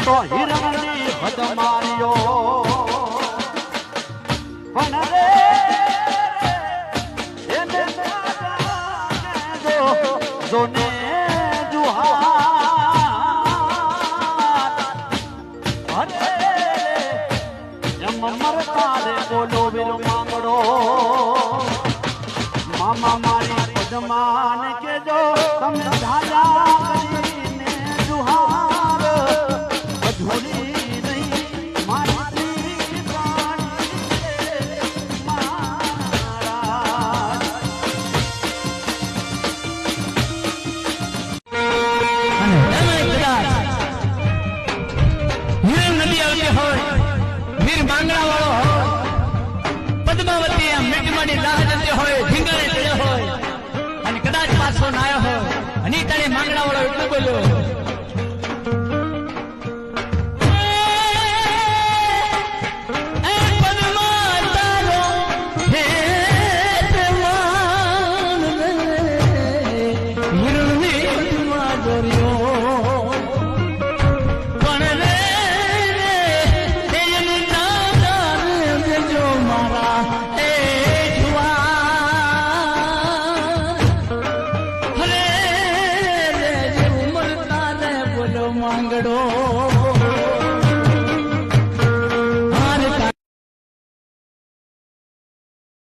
તો હિરણની હદ માર્યો પણ રે એને જોને જુહાર અરે એમ મરતા રે બોલો વીર માંગડો મામા મારી પદમાન કેજો તમે ધાયા કરીને જુહાર અધૂરી નહીં મારી પ્રાણી મારા નદી આવતી હોય વીર માંગડા વાળો હોય પદ્માવતી આમ મેઘમાડી રાહ જતી હોય ઢીંગણે ચડ્યો હોય અને કદાચ પાછો ના આવ્યો હોય અને તને માંગડા વાળો એટલું બોલ્યો